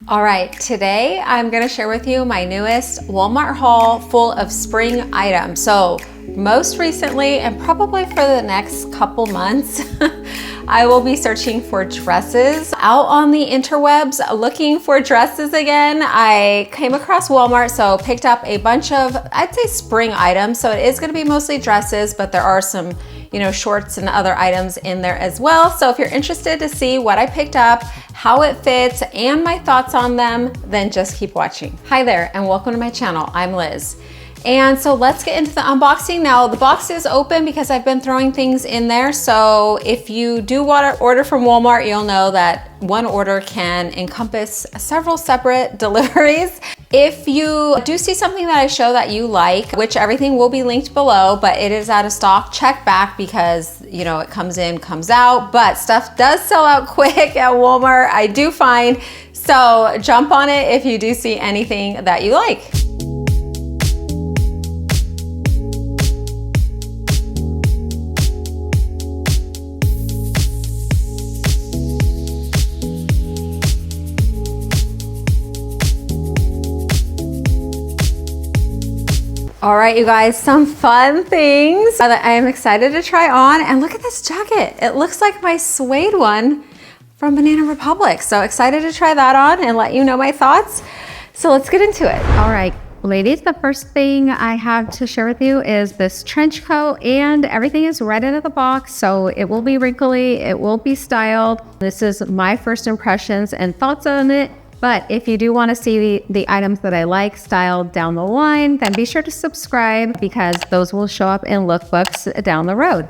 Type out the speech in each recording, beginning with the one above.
All right, today I'm gonna share with you my newest Walmart haul full of spring items. So most recently, and probably for the next couple months, I will be searching for dresses out on the interwebs, looking for dresses again. I came across Walmart, so picked up a bunch of, I'd say spring items. So it is gonna be mostly dresses, but there are some shorts and other items in there as well. So if you're interested to see what I picked up, how it fits, and my thoughts on them, then just keep watching. Hi there, and welcome to my channel. I'm Liz. And so let's get into the unboxing. Now the box is open because I've been throwing things in there. So if you do want to order from Walmart, you'll know that one order can encompass several separate deliveries. If you do see something that I show that you like, which everything will be linked below, but it is out of stock, check back because it comes in, comes out, but stuff does sell out quick at Walmart, I do find. So jump on it if you do see anything that you like. All right, you guys, some fun things that I am excited to try on. And look at this jacket. It looks like my suede one from Banana Republic. So excited to try that on and let you know my thoughts. So let's get into it. All right, ladies, the first thing I have to share with you is this trench coat, and everything is right out of the box. So it will be wrinkly, it will be styled. This is my first impressions and thoughts on it. But if you do want to see the items that I like styled down the line, then be sure to subscribe because those will show up in lookbooks down the road.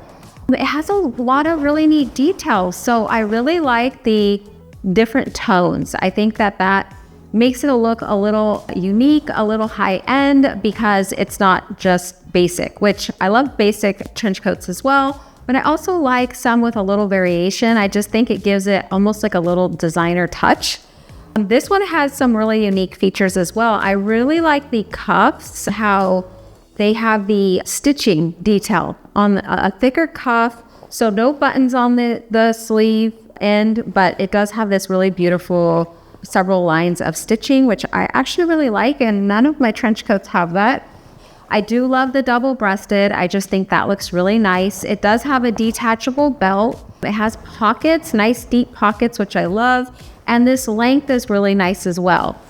It has a lot of really neat details. So I really like the different tones. I think that makes it look a little unique, a little high end, because it's not just basic, which I love basic trench coats as well. But I also like some with a little variation. I just think it gives it almost like a little designer touch. This one has some really unique features as well. I really like the cuffs, how they have the stitching detail on a thicker cuff. So no buttons on the sleeve end, but it does have this really beautiful several lines of stitching, which I actually really like, and none of my trench coats have that. I do love the double-breasted. I just think that looks really nice. It does have a detachable belt. It has pockets, nice deep pockets, which I love. And this length is really nice as well.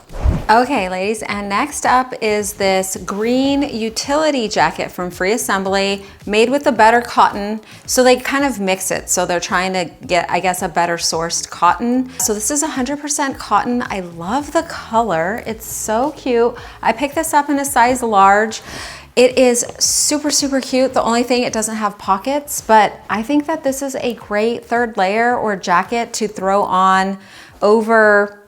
Okay, ladies, and next up is this green utility jacket from Free Assembly, made with a better cotton. So they kind of mix it. So they're trying to get, I guess, a better sourced cotton. So this is 100% cotton. I love the color. It's so cute. I picked this up in a size large. It is super, super cute. The only thing, it doesn't have pockets, but I think that this is a great third layer or jacket to throw on over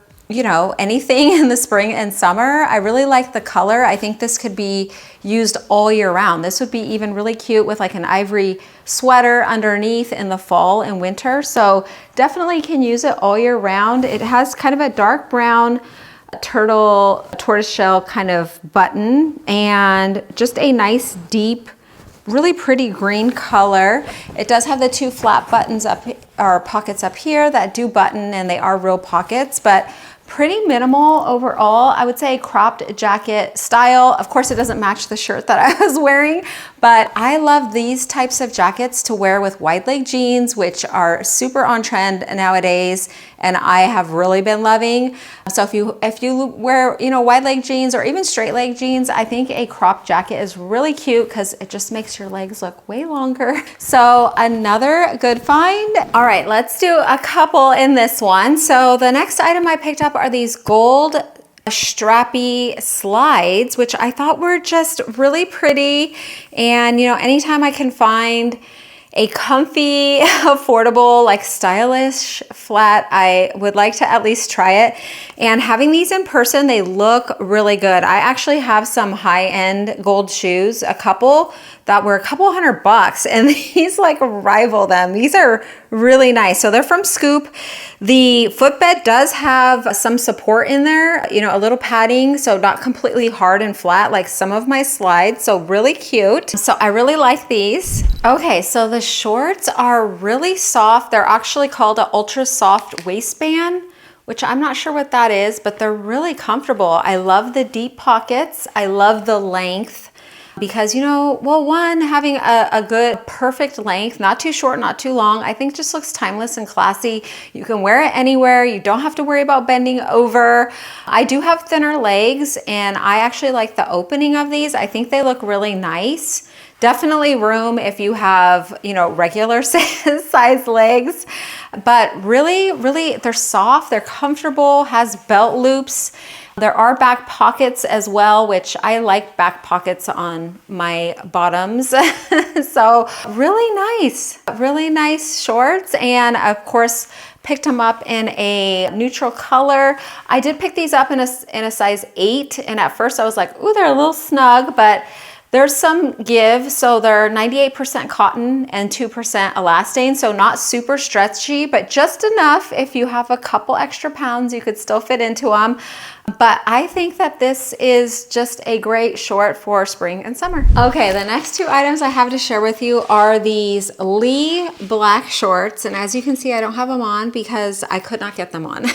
anything in the spring and summer. I really like the color. I think this could be used all year round. This would be even really cute with like an ivory sweater underneath in the fall and winter. So definitely can use it all year round. It has kind of a dark brown tortoiseshell kind of button, and just a nice deep, really pretty green color. It does have the two flat buttons or pockets up here that do button, and they are real pockets, but pretty minimal overall. I would say cropped jacket style. Of course, it doesn't match the shirt that I was wearing, but I love these types of jackets to wear with wide leg jeans, which are super on trend nowadays, and I have really been loving. So if you wear wide leg jeans or even straight leg jeans, I think a cropped jacket is really cute because it just makes your legs look way longer. So another good find. All right, let's do a couple in this one. So the next item I picked up are these gold strappy slides, which I thought were just really pretty. And anytime I can find a comfy, affordable, like stylish flat, I would like to at least try it. And having these in person, they look really good. I actually have some high-end gold shoes, a couple that were a couple $100, and these like rival them. These are really nice. So they're from Scoop. The footbed does have some support in there, a little padding, so not completely hard and flat like some of my slides. So really cute. So I really like these. Okay, so the shorts are really soft. They're actually called an ultra soft waistband, which I'm not sure what that is, but they're really comfortable. I love the deep pockets. I love the length because, you know, well, one, having a good, perfect length, not too short, not too long, I think just looks timeless and classy. You can wear it anywhere. You don't have to worry about bending over. I do have thinner legs, and I actually like the opening of these. I think they look really nice. Definitely room if you have, you know, regular size legs, but really, they're soft, they're comfortable, has belt loops. There are back pockets as well, which I like back pockets on my bottoms. So really nice shorts. And of course, picked them up in a neutral color. I did pick these up in a size 8. And at first I was like, ooh, they're a little snug, but there's some give. So they're 98% cotton and 2% elastane. So not super stretchy, but just enough. If you have a couple extra pounds, you could still fit into them. But I think that this is just a great short for spring and summer. Okay, the next 2 items I have to share with you are these Lee black shorts. And as you can see, I don't have them on because I could not get them on.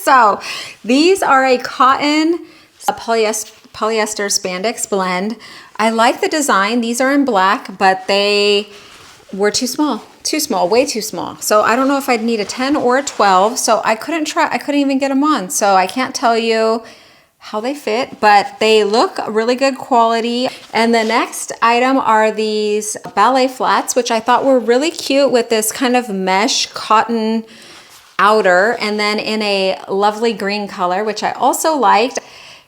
So these are a cotton, a polyester spandex blend. I like the design. These are in black, but they were too small, way too small. So I don't know if I'd need a 10 or a 12. So I couldn't even get them on. So I can't tell you how they fit, but they look really good quality. And the next item are these ballet flats, which I thought were really cute with this kind of mesh cotton outer, and then in a lovely green color, which I also liked.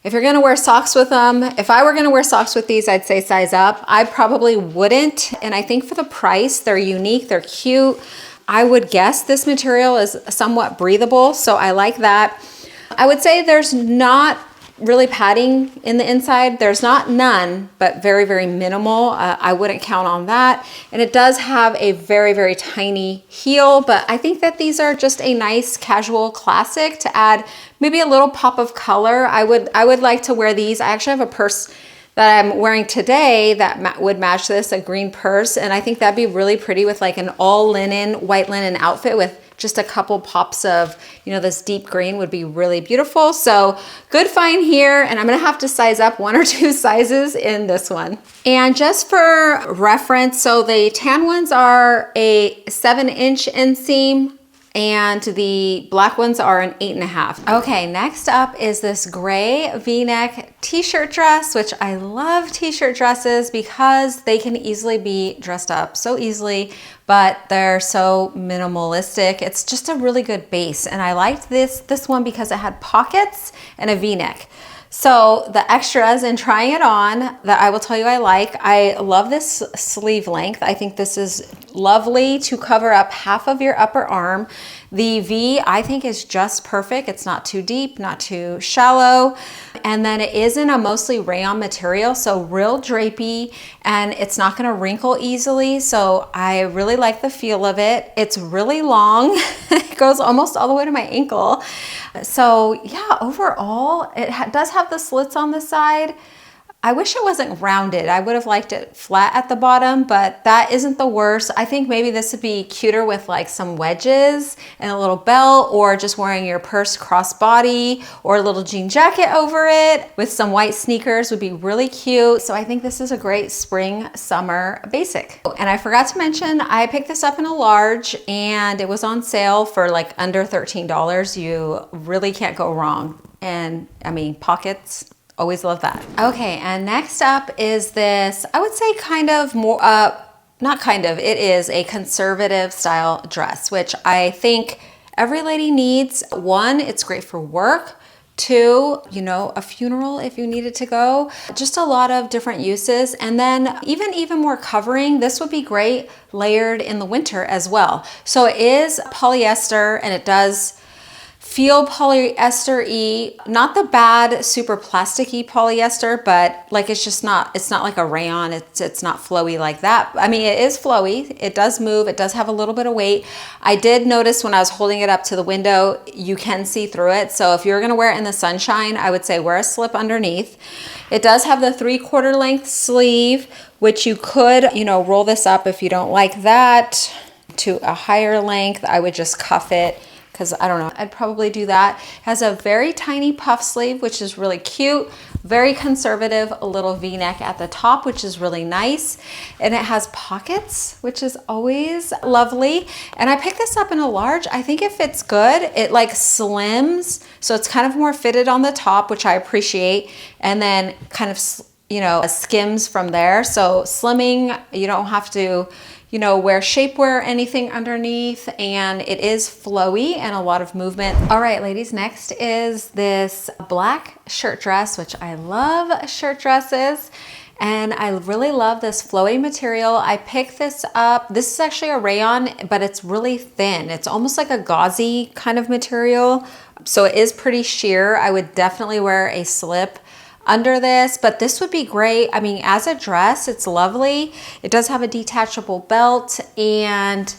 If you're gonna wear socks with them, if I were gonna wear socks with these, I'd say size up. I probably wouldn't, and I think for the price, they're unique, they're cute. I would guess this material is somewhat breathable, so I like that. I would say there's not really padding in the inside. There's none, but very minimal. I wouldn't count on that. And it does have a very tiny heel, but I think that these are just a nice casual classic to add maybe a little pop of color. I would like to wear these. I actually have a purse that I'm wearing today that would match this, a green purse. And I think that'd be really pretty with like an all linen, white linen outfit with just a couple pops of, you know, this deep green would be really beautiful. So good find here. And I'm gonna have to size up 1 or 2 sizes in this one. And just for reference, so the tan ones are a 7-inch inseam, and the black ones are an 8.5. Okay, next up is this gray V-neck t-shirt dress, which I love t-shirt dresses because they can easily be dressed up so easily, but they're so minimalistic. It's just a really good base. And I liked this one because it had pockets and a V-neck. So the extras in trying it on that I will tell you I love this sleeve length. I think this is lovely to cover up half of your upper arm. The V I think is just perfect. It's not too deep, not too shallow. And then it is in a mostly rayon material, so real drapey, and it's not gonna wrinkle easily. So I really like the feel of it. It's really long. It goes almost all the way to my ankle. So yeah, overall, it does have the slits on the side. I wish it wasn't rounded. I would have liked it flat at the bottom, but that isn't the worst. I think maybe this would be cuter with like some wedges and a little belt, or just wearing your purse crossbody, or a little jean jacket over it with some white sneakers would be really cute. So I think this is a great spring, summer basic. And I forgot to mention, I picked this up in a large and it was on sale for like under $13. You really can't go wrong. And I mean, pockets, always love that. Okay, and next up is this, I would say kind of more, not kind of, it is a conservative style dress, which I think every lady needs. 1, it's great for work. 2, you know, a funeral if you needed to go. Just a lot of different uses. And then even more covering, this would be great layered in the winter as well. So it is polyester, and it does feel polyester-y, not the bad super plasticky polyester, but like it's not like a rayon. It's not flowy like that. I mean, it is flowy. It does move. It does have a little bit of weight. I did notice when I was holding it up to the window, you can see through it. So if you're gonna wear it in the sunshine, I would say wear a slip underneath. It does have the 3/4 length sleeve, which you could, you know, roll this up if you don't like that to a higher length. I would just cuff it because I don't know, I'd probably do that. It has a very tiny puff sleeve, which is really cute. Very conservative, a little V-neck at the top, which is really nice. And it has pockets, which is always lovely. And I picked this up in a large. I think it fits good. It like slims, so it's kind of more fitted on the top, which I appreciate. And then kind of, you know, skims from there. So slimming, you don't have to, you know, wear shapewear or anything underneath, and it is flowy and a lot of movement. All right, ladies, next is this black shirt dress, which I love shirt dresses. And I really love this flowy material. I picked this up. This is actually a rayon, but it's really thin. It's almost like a gauzy kind of material. So it is pretty sheer. I would definitely wear a slip under this, but this would be great. I mean, as a dress, it's lovely. It does have a detachable belt and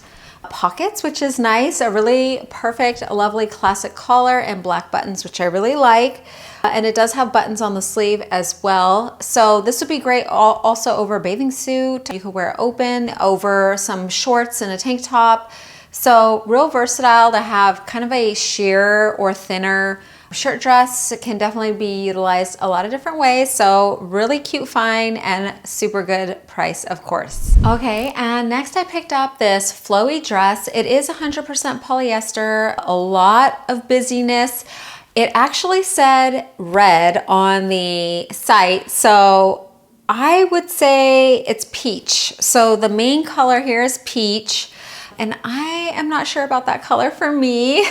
pockets, which is nice. A really perfect, lovely classic collar and black buttons, which I really like. And it does have buttons on the sleeve as well. So this would be great also over a bathing suit. You could wear it open over some shorts and a tank top. So real versatile to have kind of a sheer or thinner shirt dress. It can definitely be utilized a lot of different ways. So really cute find and super good price, of course. Okay, and next I picked up this flowy dress. It is 100% polyester, a lot of busyness. It actually said red on the site, so I would say it's peach. So the main color here is peach, and I am not sure about that color for me.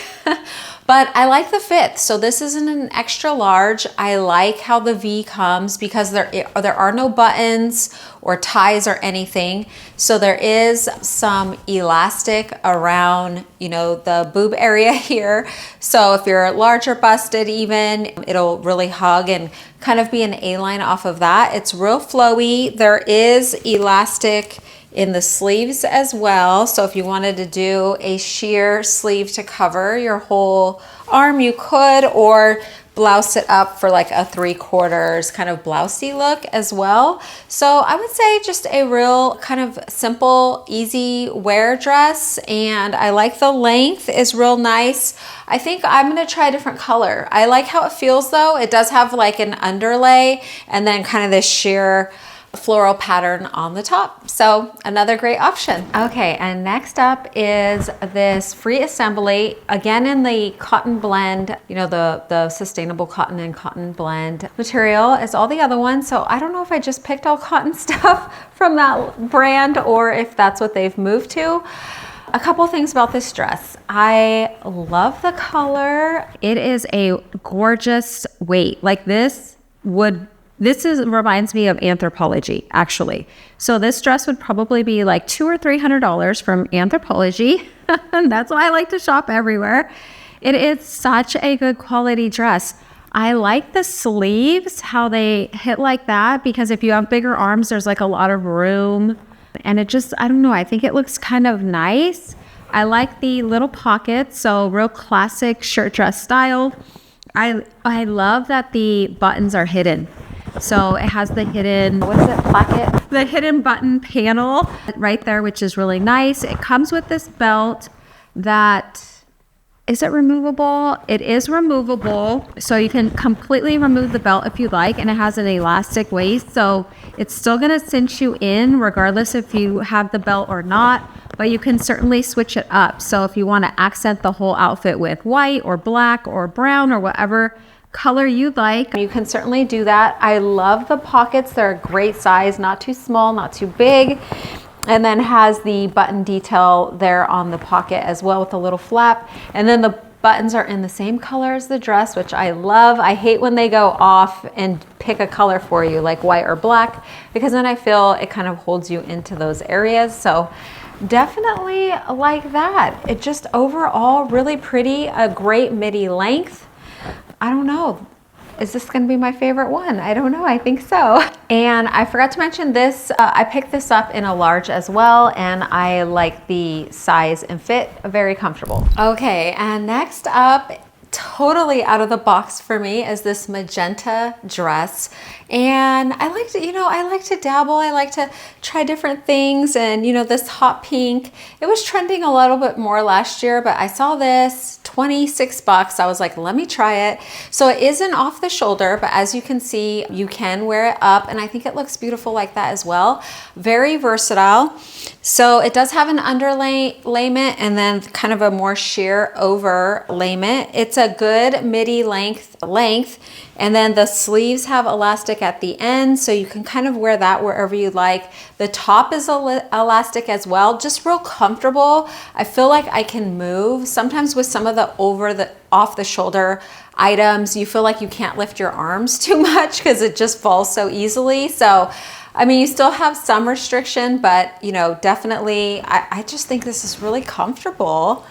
But I like the fit. So this isn't an extra large. I like how the V comes because there are no buttons or ties or anything. So there is some elastic around, you know, the boob area here. So if you're larger busted even, it'll really hug and kind of be an A-line off of that. It's real flowy. There is elastic in the sleeves as well. So if you wanted to do a sheer sleeve to cover your whole arm, you could, or blouse it up for like a 3/4 kind of blousey look as well. So I would say just a real kind of simple, easy wear dress. And I like the length is real nice. I think I'm gonna try a different color. I like how it feels though. It does have like an underlay and then kind of this sheer floral pattern on the top. So another great option. Okay, and next up is this free assembly, again in the cotton blend, you know, the sustainable cotton and cotton blend material as all the other ones. So I don't know if I just picked all cotton stuff from that brand or if that's what they've moved to. A couple things about this dress. I love the color. It is a gorgeous weight. Like this reminds me of Anthropologie, actually. So this dress would probably be like $200 or $300 from Anthropologie. And that's why I like to shop everywhere. It is such a good quality dress. I like the sleeves, how they hit like that, because if you have bigger arms, there's like a lot of room. And it just, I don't know, I think it looks kind of nice. I like the little pockets, so real classic shirt dress style. I love that the buttons are hidden. So it has the hidden, what is it, placket? The hidden button panel right there, which is really nice. It comes with this belt that, is it removable? It is removable. So you can completely remove the belt if you like, and it has an elastic waist. So it's still gonna cinch you in regardless if you have the belt or not, but you can certainly switch it up. So if you wanna accent the whole outfit with white or black or brown or whatever color you'd like, you can certainly do that. I love the pockets. They're a great size, not too small, not too big. And then has the button detail there on the pocket as well with a little flap. And then the buttons are in the same color as the dress, which I love. I hate when they go off and pick a color for you, like white or black, because then I feel it kind of holds you into those areas. So definitely like that. It just overall really pretty, a great midi length. I don't know. Is this going to be my favorite one? I don't know. I think so. And I forgot to mention this. I picked this up in a large as well, and I like the size and fit. Very comfortable. Okay, and next up, totally out of the box for me is this magenta dress. And I like to, I like to dabble. I like to try different things. And, this hot pink, it was trending a little bit more last year, but I saw this, 26 bucks. I was like, let me try it. So it isn't off the shoulder, but as you can see, you can wear it up. And I think it looks beautiful like that as well. Very versatile. So it does have an underlayment and then kind of a more sheer overlayment. It's a good midi length, and then the sleeves have elastic at the end, so you can kind of wear that wherever you like. The top is elastic as well, just real comfortable. I feel like I can move. Sometimes with some of the off the shoulder items, you feel like you can't lift your arms too much because it just falls so easily. So I mean, you still have some restriction, but definitely, I just think this is really comfortable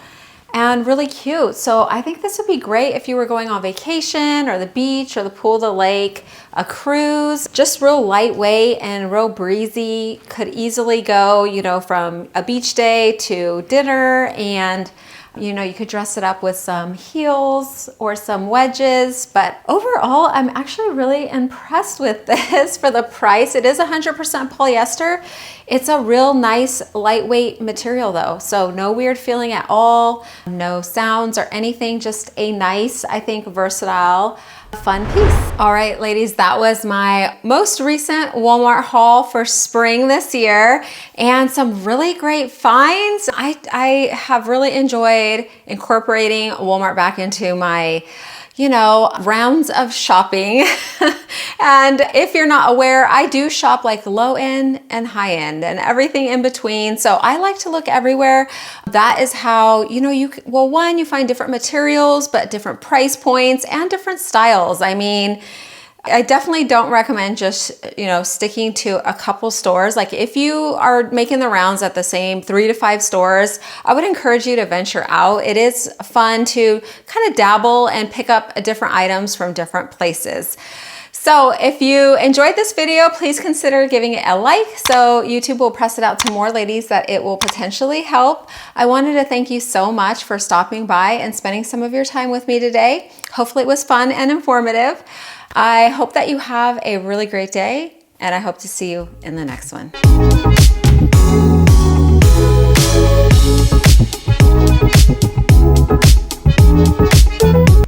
and really cute. So I think this would be great if you were going on vacation or the beach or the pool, the lake, a cruise, just real lightweight and real breezy. Could easily go, from a beach day to dinner, and you could dress it up with some heels or some wedges. But overall, I'm actually really impressed with this for the price. It is 100% polyester. It's a real nice lightweight material though. So no weird feeling at all, no sounds or anything, just a nice, I think, versatile, fun piece. All right, ladies, that was my most recent Walmart haul for spring this year, and some really great finds. I have really enjoyed incorporating Walmart back into my rounds of shopping. And if you're not aware, I do shop like low end and high end and everything in between. So I like to look everywhere. That is how, one, you find different materials, but different price points and different styles. I mean, I definitely don't recommend just, sticking to a couple stores. Like if you are making the rounds at the same 3 to 5 stores, I would encourage you to venture out. It is fun to kind of dabble and pick up different items from different places. So if you enjoyed this video, please consider giving it a like so YouTube will press it out to more ladies that it will potentially help. I wanted to thank you so much for stopping by and spending some of your time with me today. Hopefully it was fun and informative. I hope that you have a really great day, and I hope to see you in the next one.